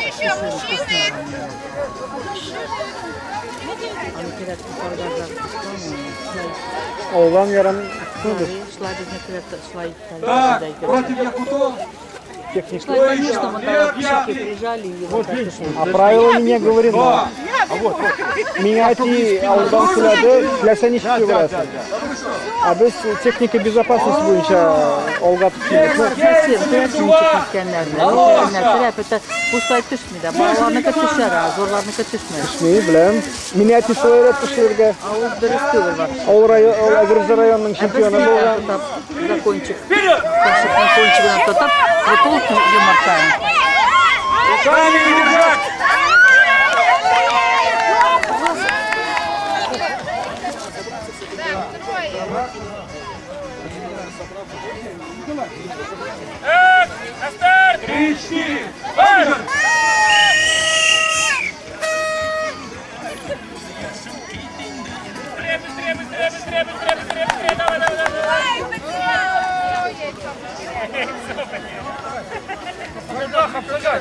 еще мужчины. Oğlan yarım tutudur. Так, против Якутов. Техника. Конечно, мы тогда пищаки приезжали и вот так. А правила не говорено. Менять и аудан сülerde klasенişki burası. Biz teknika безопасности boyunca olga tutuyoruz. Совсем teknikkenlerle. Это пускай düşmüyor. Bağlarına düşer ha, zorlarına düşmüyor. Ne bileyim. Miniyatü soyret düşürge. Ağız dürüstü var. Agırcı rayonunun şampiyonu olgan. Закончик. Кашикный кончик на тотап. Приколки юморкаем. Руками не держать. На старт! 3-4! Быстрее, давай! Маха, прыгай!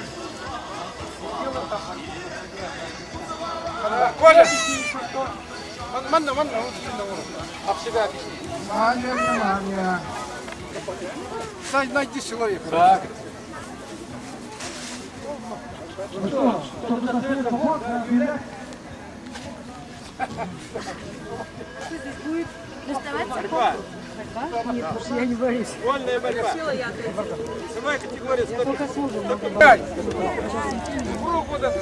Коля! Манна, об себя объясни. Найди человека. Так. Нет, уж я не боюсь. Вольная борьба. Самая категория 100. Руку даст.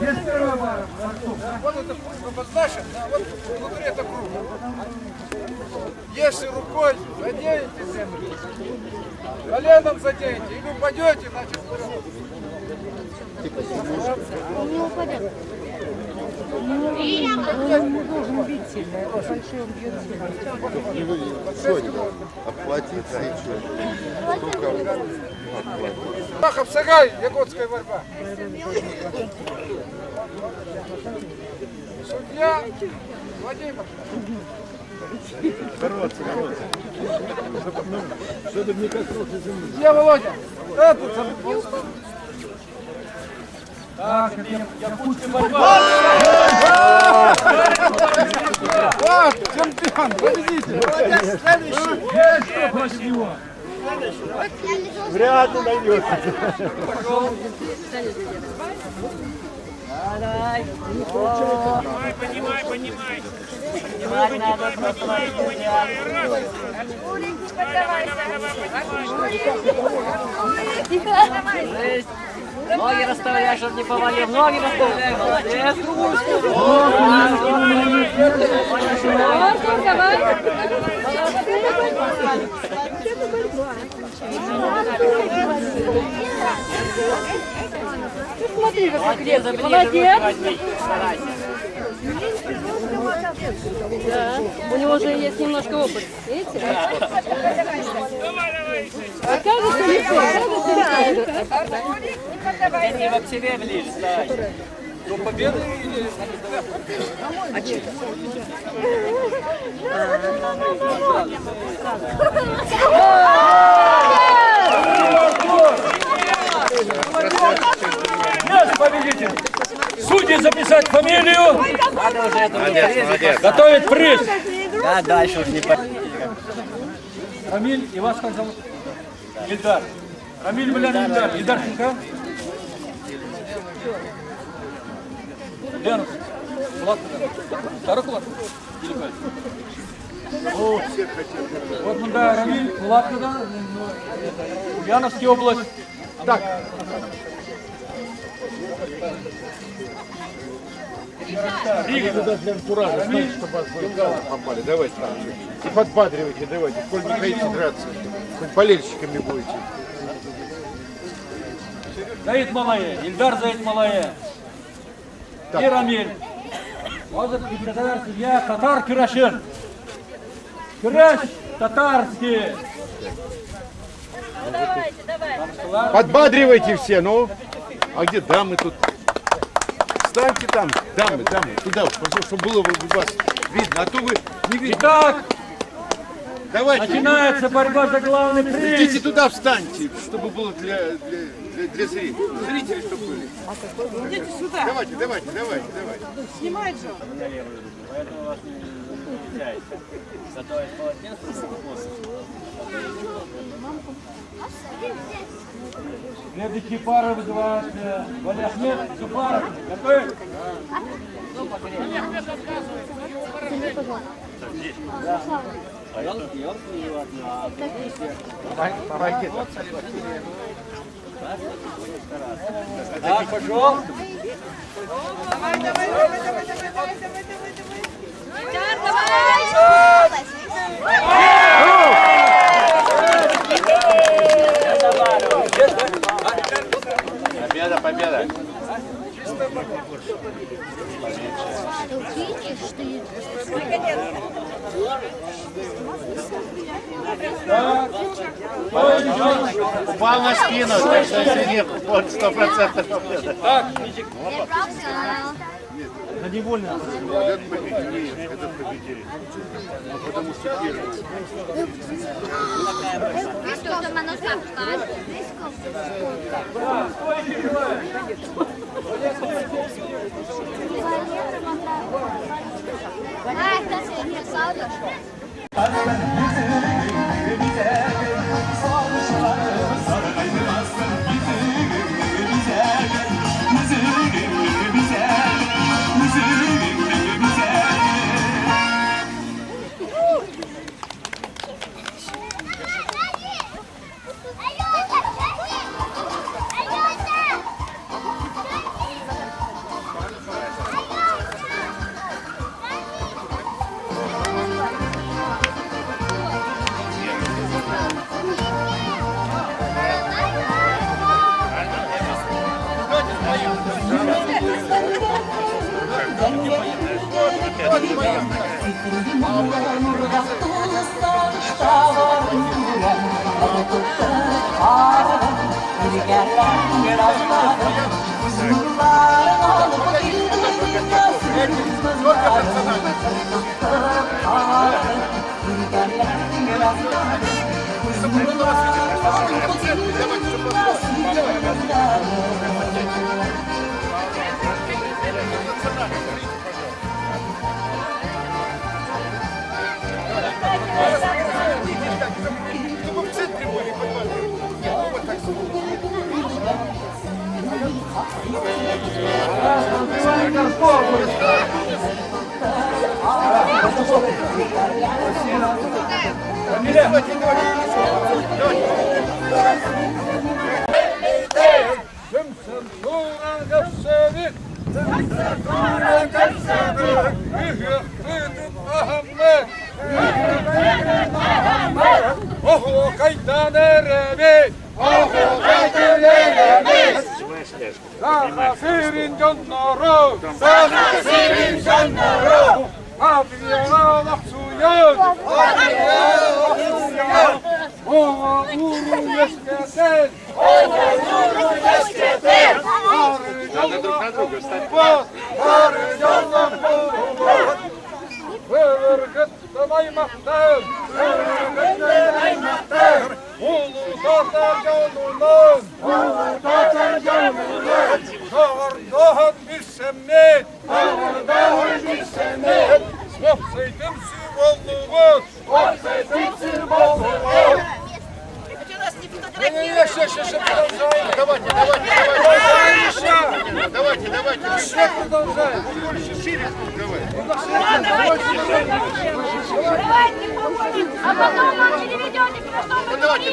Есть первая пара. Вот это обозначено, вот внутри это круг. Если рукой заденете землю, коленом заденете, или упадете, значит Не упадет. Он не должен бить сильно, это большой он бьет сильно. Оплатиться и что? Махов, сагай, якутская борьба. Судья Владимир. Где Володя? Так, якутская борьба. Вот, чемпион, победитель. Следующий. Есть что против него? Вряд ли найдется. Давай. Поднимай. Поднимать надо. Тихо. Ноги расставляй, чтобы не повалил. Ноги расставляй. Молодец. Смотри, как крепкий. Молодец. Да. У него уже есть немножко опыт. Видите? Окажется лицо. Не в себе влезь, да. Ну, победа или... А че? Наш победитель! Судьи записать фамилию! Надо уже это Готовить приз! Да, дальше уж не по... Рамиль, и вас как зовут? Ильдар. Рамиль, Ильдар. Ильдарченко. Ульянов. Второй кулак? Или пять? Вот мы, да, Рамиль, Кулаткада, Ульяновская область. Так. Рига туда для антуража, знаете, чтобы вас попали. Давайте там. И подбадривайте, давайте. Коль не хотите драться, хоть болельщиками будете. Заид Малая, Ильдар Заид Малая. И Рамиль. Hozir ikkilar sizga Tatar kurashin. Kurash татарский. Давайте. Подбадривайте все, ну. А где дамы тут? Станьте там, дамы, туда, чтобы было вас видно. А то вы не видите. Итак, Давайте. Начинается борьба за главный приз. Идите туда, встаньте, чтобы было для зрителей. Зрители, чтобы были. Идите сюда. Давайте. Снимает же. Поэтому вас не получается. Зато из полотенца Следующие пары вызывают Валиахмед, Зуфаров. Готовы? Помоги. Так, пошел. Давай. Победа. Упал на спину, так что если не, вот 100% победа. На невольно. Этот победитель. Потому что первый.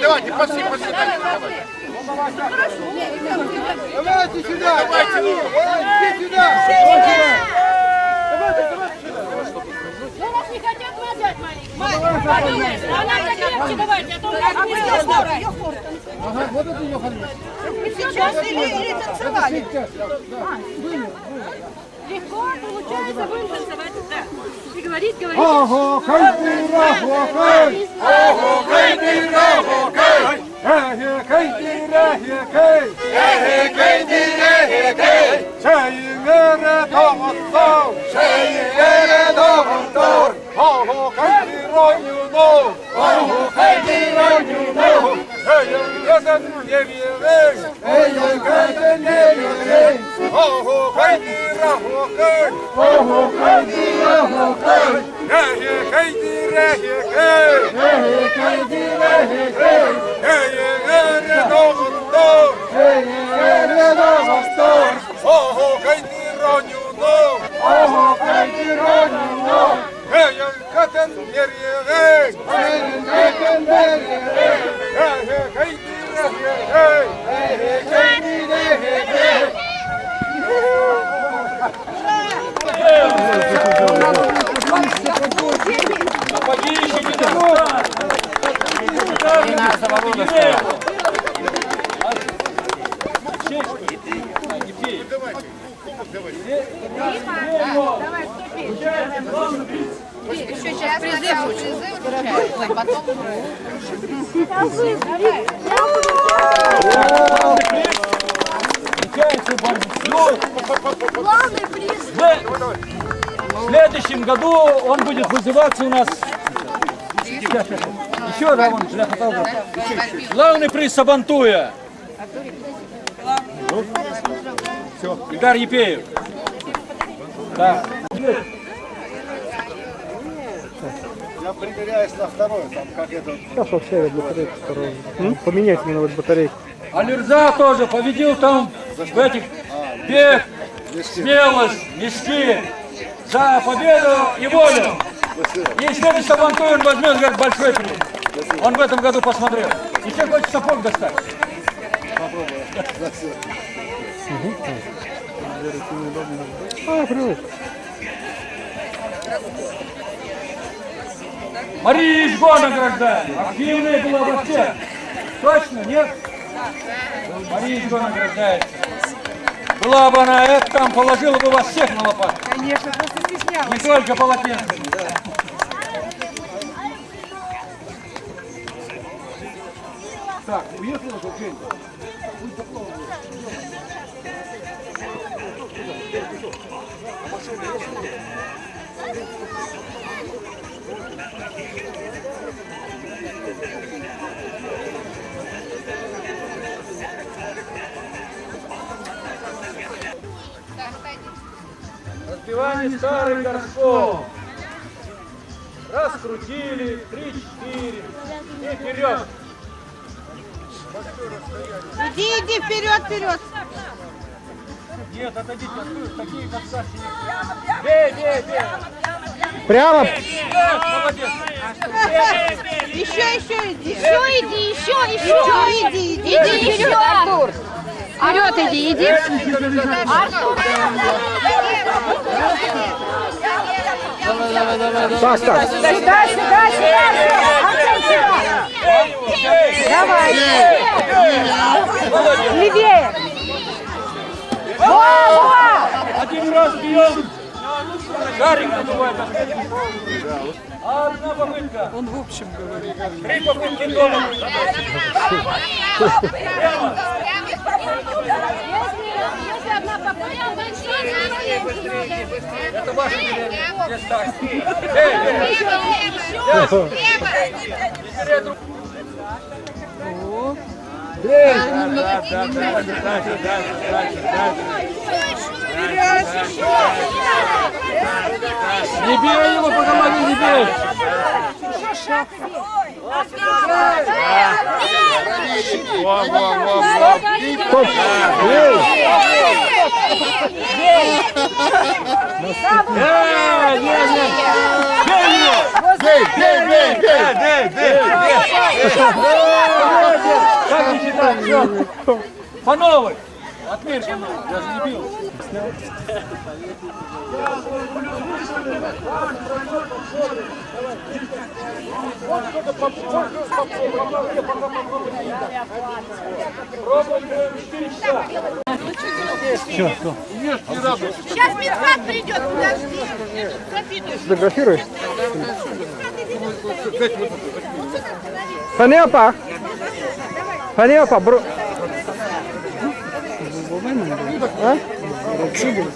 Давайте, пошли, давайте сюда, иди сюда. Ну, нас не хотят взять, маленький. Подумай, а нам закрепче давайте, а то как не сделать. Ага, вот это ее ходить. Сейчас или танцевали? Легко получается вытанцевать, да. И говорить. Ого, хайдира, хокай! Ого, хайдира, хокай! Хайдира, хокай! Хайдира, хокай! Шайгера домостов! Шайгера домостов! Ого, хайдира, юнов! Еще сейчас призыв, потом... Главный приз. В следующем году он будет вызываться у нас. Еще, да, вон, для фотографа. Главный приз Сабантуя. Все, Ильдар Епеев. Да. Я примеряюсь на второй, там как это. Сейчас вообще батарейку вторую. Поменять мне вот батарейку. Алирза тоже победил там в этих бег, смелость, мешки. За победу и волю. И следующий Сабантуй он возьмет, говорит, большой приз. Он в этом году посмотрел. Еще хочет сапог достать. Привет. Мария Ишго награждает. Активная была во всех. Точно, нет? Мария Ишго награждается. Была бы она это там, положила бы вас всех на лопатку. Конечно, просто стеснялась. Не только полотенце. Так, уехала же Жень. Распевание старых горшков. Раскрутили, 3-4 и вперед. Иди вперед, вперед. Нет, отойдите, такие как Саша. Бей, бей, бей. Прямо. Молодец. Еще иди. Еще иди. Иди вперед, Артур. Вперед иди. Артур. Так. Сюда. Давай. Левее. Один раз бьем. Шарик надувает. А одна попытка. Он в общем говорит. 3 попытки дома. Прямо. Это ваш билет. Здесь так. Не бей его, по команде не бей. Как не считать? Все. По новой. Отмерь по новой. Я же не бил. Сейчас медхат придет, подожди. Сфотографируй. Фанеопа, А?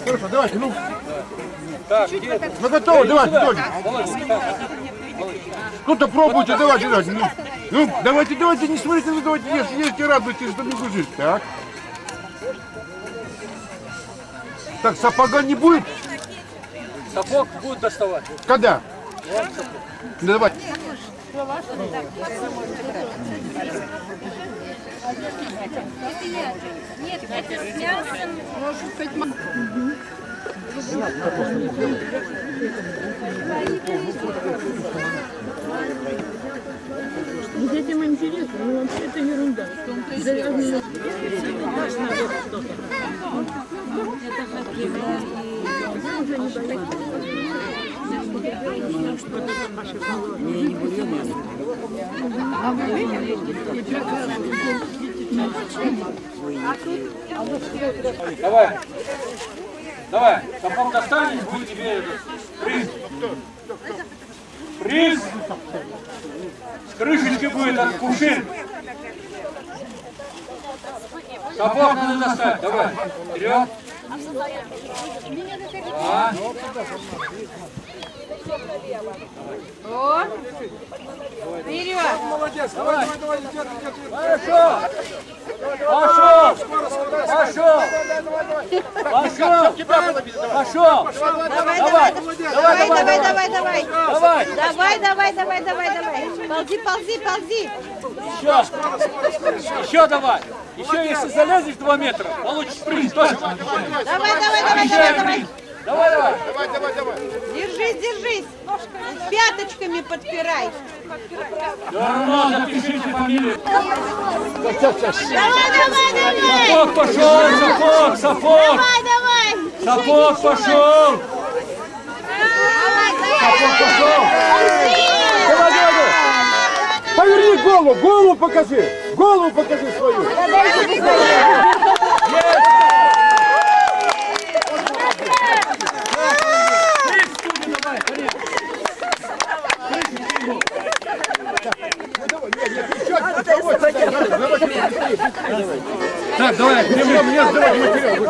Хорошо, давайте, ну. Так, Ну готово, давайте, Толь. Ну-то пробуйте, давайте. Ну, давайте, не смотрите, вы давайте ешьте, радуйтесь, что не гужите, так? Так, сапога не будет? Сапог будет доставать. Когда? Да давай. Нет, это с мясом. Вот этим интересно, но вообще это ерунда. Завязано. Давай, сапог достанешь, будет тебе этот приз. Приз с крышечки будет от кувшин. Сапог надо достать, давай, вперед. Да. О, вперед. Хорошо. Пошел. Пошел. Пошел. Пошел. Давай. Давай. Ползи. Еще давай. Еще если залезешь 2 метра, получишь приз. Точно. Давай. Давай. Держись. Пяточками подпирай. Давно запишите фамилию. Давай. Сапог пошел, сапог. Давай. Сапог пошел. Сапог пошел. Давай. Поверни голову покажи. Голову покажи свою. Так, давай, Мне сдавать материал.